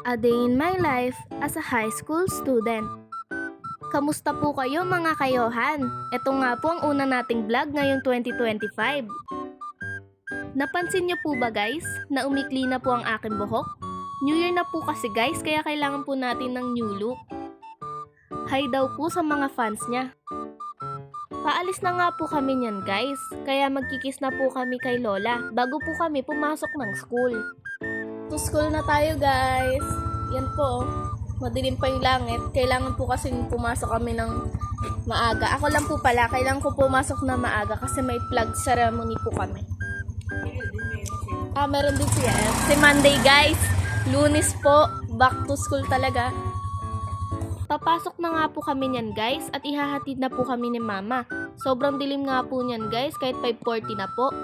A day in my life as a high school student. Kamusta po kayo mga kayohan? Ito nga po ang una nating vlog ngayong 2025. Napansin niyo po ba guys na umikli na po ang aking buhok? New Year na po kasi guys, kaya kailangan po natin ng new look. Hi daw po sa mga fans niya. Paalis na nga po kami niyan guys, kaya magkikis na po kami kay Lola bago po kami pumasok ng school. To school na tayo guys. Yan po, madilim pa yung langit. Kailangan po kasi pumasok kami ng maaga. Ako lang po pala, kailangan ko pumasok na maaga kasi may flag ceremony po kami. Meron din po yan. Si Monday guys, Lunes po, back to school talaga. Papasok na nga po kami niyan guys at ihahatid na po kami ni Mama. Sobrang dilim nga po niyan guys, kahit 5:40 na po.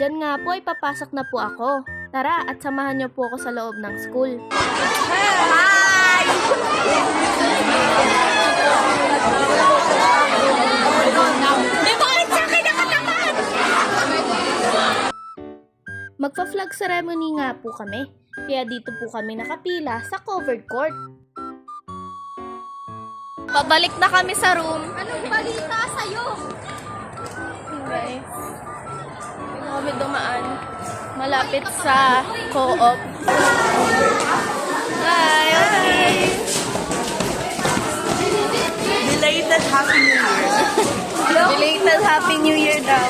Diyan nga po ay papasok na po ako. Tara at samahan niyo po ako sa loob ng school. Hi! Magpa-flag ceremony nga po kami. Kaya dito po kami nakapila sa covered court. Pabalik na kami sa room. Anong balita sa'yo? Okay. Hindi kami dumaan. Malapit sa co-op. Hi! Okay. Belated Happy New Year. Belated Happy New Year daw.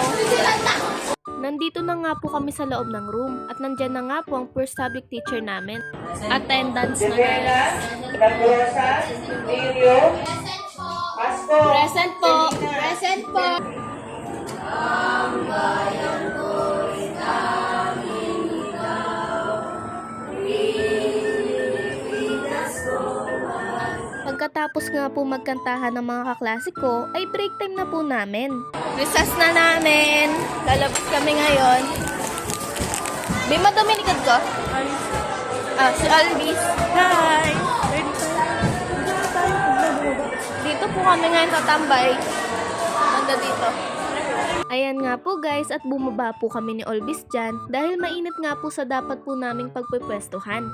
Nandito na nga po kami sa loob ng room at nandyan na nga po ang first subject teacher namin. Attendance na guys. Present po. Present po. Pagkatapos nga po magkantahan ng mga kaklase ko, ay break time na po namin. Recess na namin. Lalabas kami ngayon. Bima, Dominicad ko? Si Alvis. Hi! Dito po kami ngayon tatambay. Hanggang dito. Ayan nga po guys, at bumaba po kami ni Alvis dyan dahil mainit nga po sa dapat po naming pagpipwestuhan.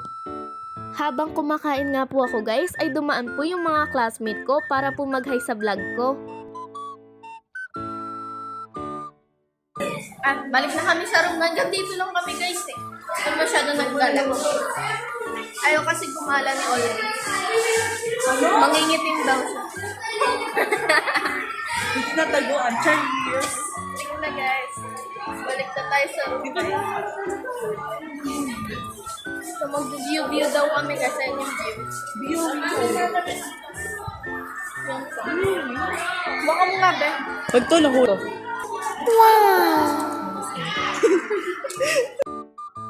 Habang kumakain nga po ako guys, ay dumaan po yung mga classmate ko para po mag-hi sa vlog ko. Balik na kami sa room. Hanggang dito lang kami guys eh. Ito masyado naggala. Ayaw kasi gumala ni Olga. Mangingitim daw siya. Hindi na taguan. Cheers! Tingnan na guys. Balik na tayo sa room. So mag-view daw kami kasi yung view. Baka mo nga be. Pagto na ko.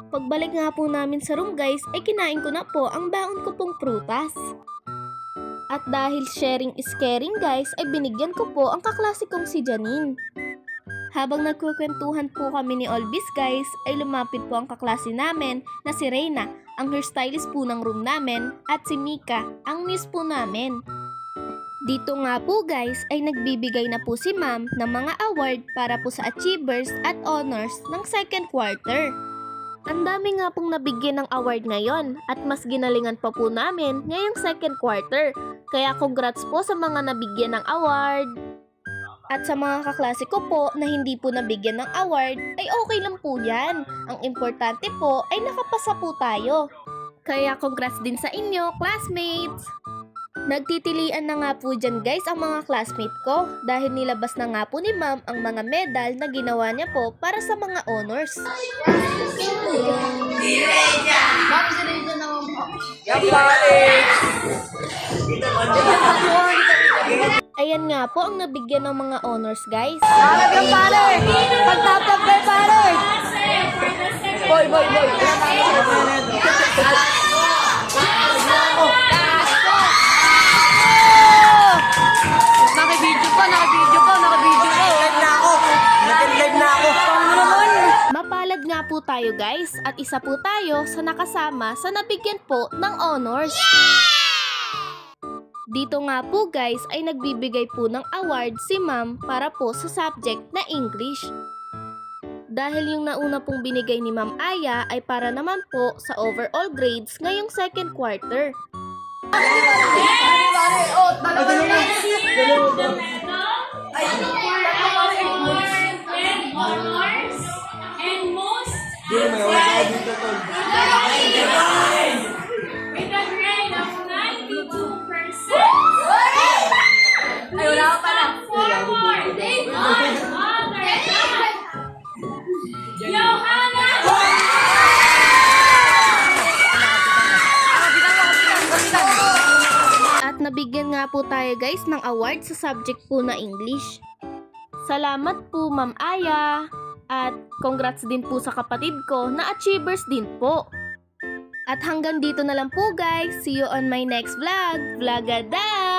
Pagbalik nga po namin sa room guys, ay kinain ko na po ang baon ko pong prutas. At dahil sharing is caring guys, ay binigyan ko po ang kaklase kong si Janine. Habang nagkukwentuhan po kami ni Olvis guys, ay lumapit po ang kaklase namin na si Reyna, ang hairstylist po ng room namin, at si Mika, ang miss po namin. Dito nga po guys, ay nagbibigay na po si ma'am ng mga award para po sa achievers at honors ng second quarter. Ang dami nga pong nabigyan ng award ngayon at mas ginalingan pa po namin ngayong second quarter. Kaya congrats po sa mga nabigyan ng award. At sa mga kaklase ko po na hindi po nabigyan ng award, ay okay lang po yan. Ang importante po ay nakapasa po tayo. Kaya congrats din sa inyo, classmates! Nagtitilian na nga po dyan guys ang mga classmate ko dahil nilabas na nga po ni ma'am ang mga medal na ginawa niya po para sa mga honors. Ayan nga po ang nabigyan ng mga honors guys. Talagang pare! Pagtatapay pare! Boy! Naka-video pa! Nag-live na ako. Mapalad nga po tayo guys at isa po tayo sa nakasama sa nabigyan po ng honors. Dito nga po guys ay nagbibigay po ng award si ma'am para po sa subject na English. Dahil yung nauna pong binigay ni Ma'am Aya ay para naman po sa overall grades ngayong second quarter. And most with a grade of 92%. Ay, wala ka pala. Forward, they got other than Johanna. At nabigyan nga po tayo guys ng award sa subject po na English. Salamat po Ma'am Aya at congrats din po sa kapatid ko na achievers din po. At hanggang dito na lang po guys. See you on my next vlog. Vlogada!